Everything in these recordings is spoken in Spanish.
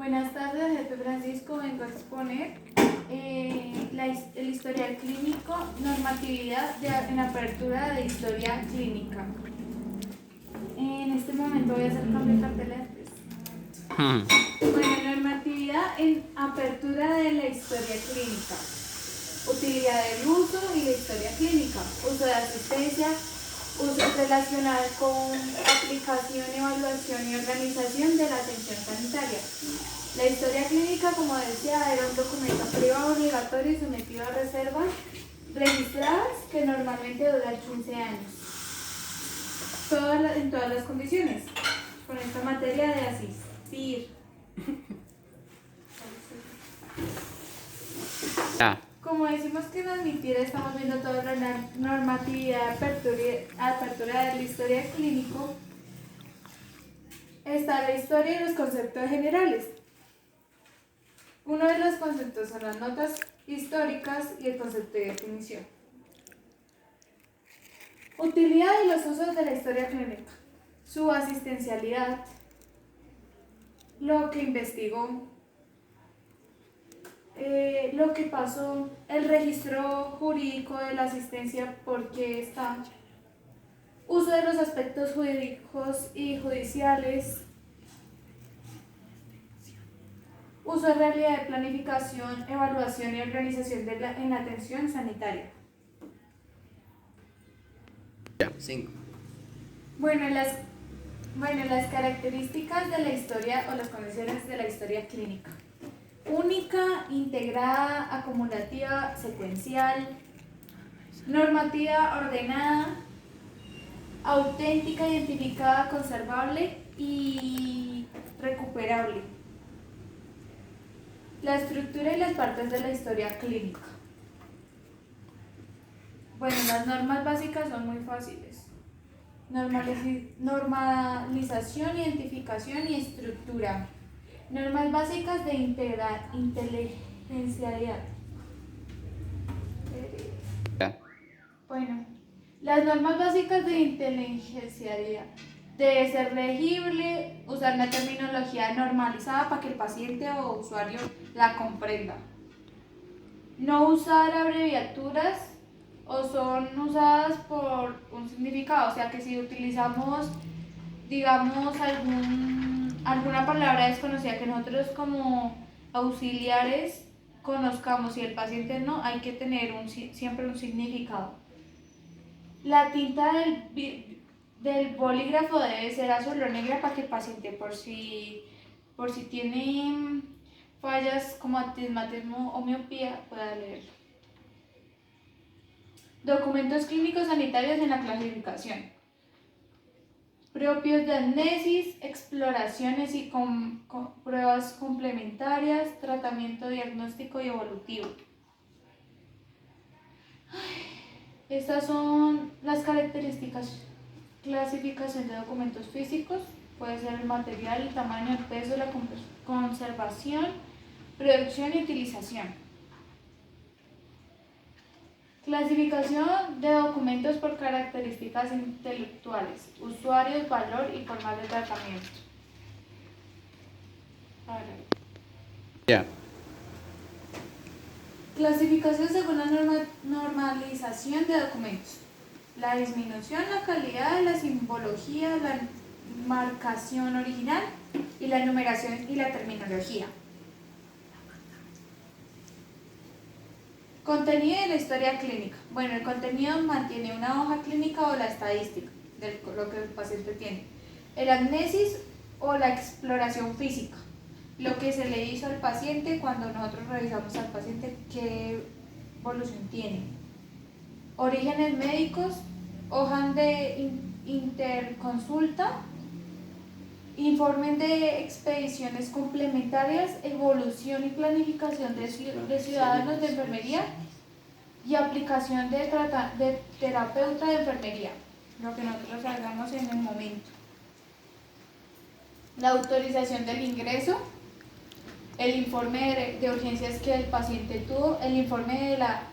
Buenas tardes, jefe Francisco. Vengo a exponer el historial clínico, normatividad en apertura de historia clínica. En este momento voy a hacer cambio de cartelera. Bueno, normatividad en apertura de la historia clínica. Utilidad del uso y la historia clínica. Uso de asistencia. Usos relacionados con aplicación, evaluación y organización de la atención sanitaria. La historia clínica, como decía, era un documento privado obligatorio y sometido a reservas registradas que normalmente duran 15 años. En todas las condiciones, con esta materia de asistir. Como decimos que en admitir estamos viendo toda la normatividad, apertura de la historia clínico, está la historia y los conceptos generales. Uno de los conceptos son las notas históricas y el concepto de definición. Utilidad y los usos de la historia clínica. Su asistencialidad, lo que investigó, lo que pasó, el registro jurídico de la asistencia, por qué está, uso de los aspectos jurídicos y judiciales, uso de realidad de planificación, evaluación y organización en la atención sanitaria. 5. Bueno, las características de la historia o las condiciones de la historia clínica. Única, integrada, acumulativa, secuencial, normativa ordenada, auténtica, identificada, conservable y recuperable. La estructura y las partes de la historia clínica. Bueno, las normas básicas son muy fáciles. Normalización, identificación y estructura. Normas básicas de inteligencialidad. Bueno, las normas básicas de inteligencialidad. Debe ser legible, usar una terminología normalizada para que el paciente o usuario la comprenda. No usar abreviaturas o son usadas por un significado, o sea que si utilizamos, digamos, alguna palabra desconocida que nosotros como auxiliares conozcamos y el paciente no, hay que tener siempre un significado. La tinta del bolígrafo debe ser azul o negra para que el paciente, por si tiene fallas como astigmatismo o miopía, pueda leerlo. Documentos clínicos sanitarios en la clasificación. Propios de amnesis, exploraciones y pruebas complementarias, tratamiento diagnóstico y evolutivo. Estas son las características. Clasificación de documentos físicos, puede ser el material, el tamaño, el peso, la conservación, producción y utilización. Clasificación de documentos por características intelectuales, usuarios, valor y formas de tratamiento. Clasificación según la normalización de documentos. La disminución, la calidad, la simbología, la marcación original y la numeración y la terminología. Contenido de la historia clínica. Bueno, el contenido mantiene una hoja clínica o la estadística de lo que el paciente tiene. El amnesis o la exploración física. Lo que se le hizo al paciente cuando nosotros revisamos al paciente, qué evolución tiene. Orígenes médicos, hojas de interconsulta, informes de expediciones complementarias, evolución y planificación de ciudadanos de enfermería y aplicación de terapeuta de enfermería, lo que nosotros hagamos en el momento. La autorización del ingreso, el informe de urgencias que el paciente tuvo, el informe de la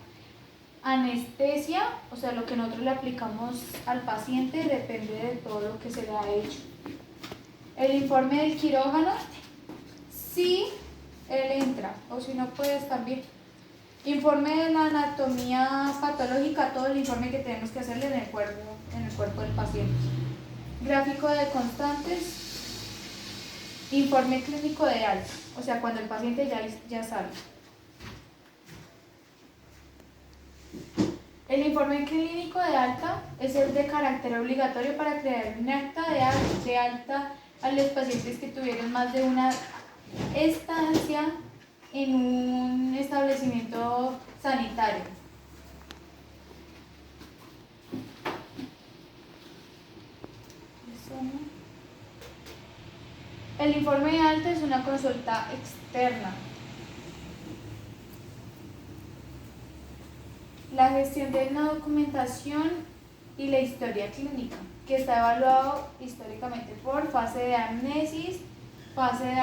anestesia, o sea, lo que nosotros le aplicamos al paciente depende de todo lo que se le ha hecho. El informe del quirófano, si él entra, o si no puedes también. Informe de la anatomía patológica, todo el informe que tenemos que hacerle en el cuerpo del paciente. Gráfico de constantes, informe clínico de alta, o sea, cuando el paciente ya sale. El informe clínico de alta es el de carácter obligatorio para crear un acta de alta a los pacientes que tuvieron más de una estancia en un establecimiento sanitario. El informe de alta es una consulta externa. La gestión de una documentación y la historia clínica, que está evaluado históricamente por fase de amnesis, fase de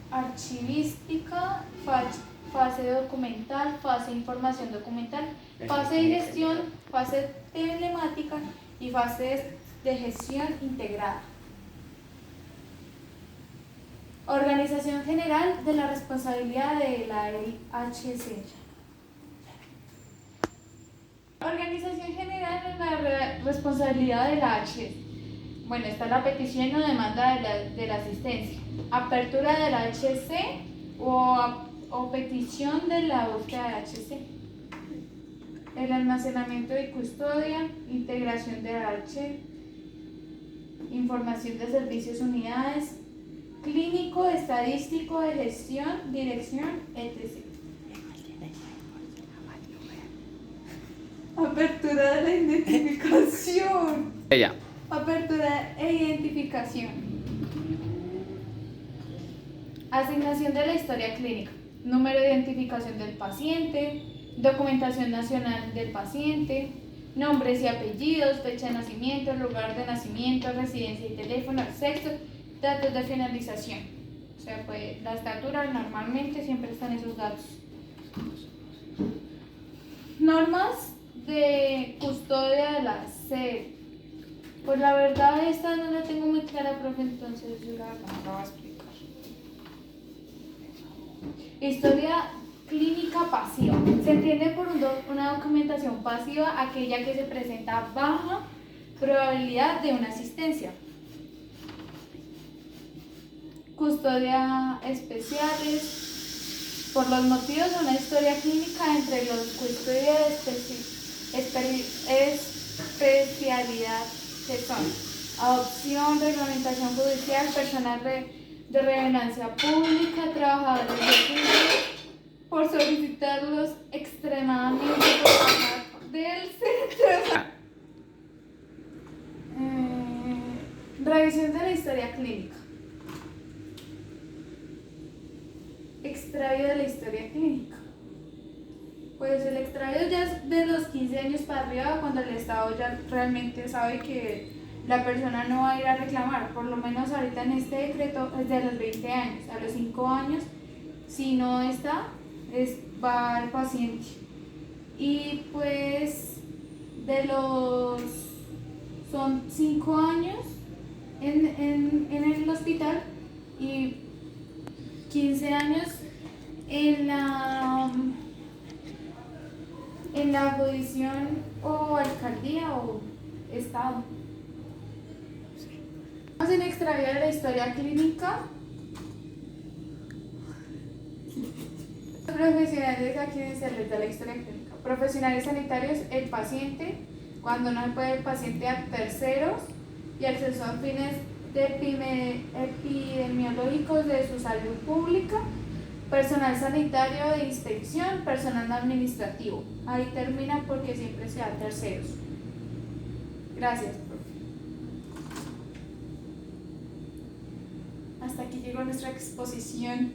archivística, fase documental, fase de información documental, fase de gestión, fase telemática y fase de gestión integrada. Organización general de la responsabilidad de la LHC. Organización general de la responsabilidad de la HC. Bueno, está la petición o demanda de la asistencia, apertura de la HC o petición de la búsqueda de HC, el almacenamiento y custodia, integración de la H, información de servicios, unidades, clínico, estadístico, de gestión, dirección, etc. Apertura de la identificación. Ella. Apertura e identificación. Asignación de la historia clínica. Número de identificación del paciente. Documentación nacional del paciente. Nombres y apellidos, fecha de nacimiento, lugar de nacimiento, residencia y teléfono, sexo, datos de finalización. O sea, pues la estatura normalmente siempre están esos datos. Normas de custodia de la sede. Pues la verdad esta no la tengo muy clara, profe, entonces yo la voy a explicar. Historia clínica pasiva. Se entiende por una documentación pasiva aquella que se presenta baja probabilidad de una asistencia. Custodia especiales. Por los motivos de una historia clínica entre los custodias especialidad que son adopción, reglamentación judicial, personal de relevancia pública, trabajadores de clínica, por solicitarlos extremadamente por parte del centro. Revisión de la historia clínica. Extravío de la historia clínica. Pues el extravío ya es de los 15 años para arriba, cuando el Estado ya realmente sabe que la persona no va a ir a reclamar. Por lo menos ahorita en este decreto es de los 20 años. A los 5 años, si no está, va el paciente. Y pues son 5 años en el hospital y 15 años en la jurisdicción o alcaldía o estado. Vamos en extravío de la historia clínica. Profesionales a quienes se les da la historia clínica. Profesionales sanitarios, el paciente, cuando no se puede el paciente, a terceros y acceso a fines epidemiológicos de su salud pública, personal sanitario de inspección, personal administrativo. Ahí termina porque siempre se da a terceros. Gracias, profe. Hasta aquí llegó nuestra exposición.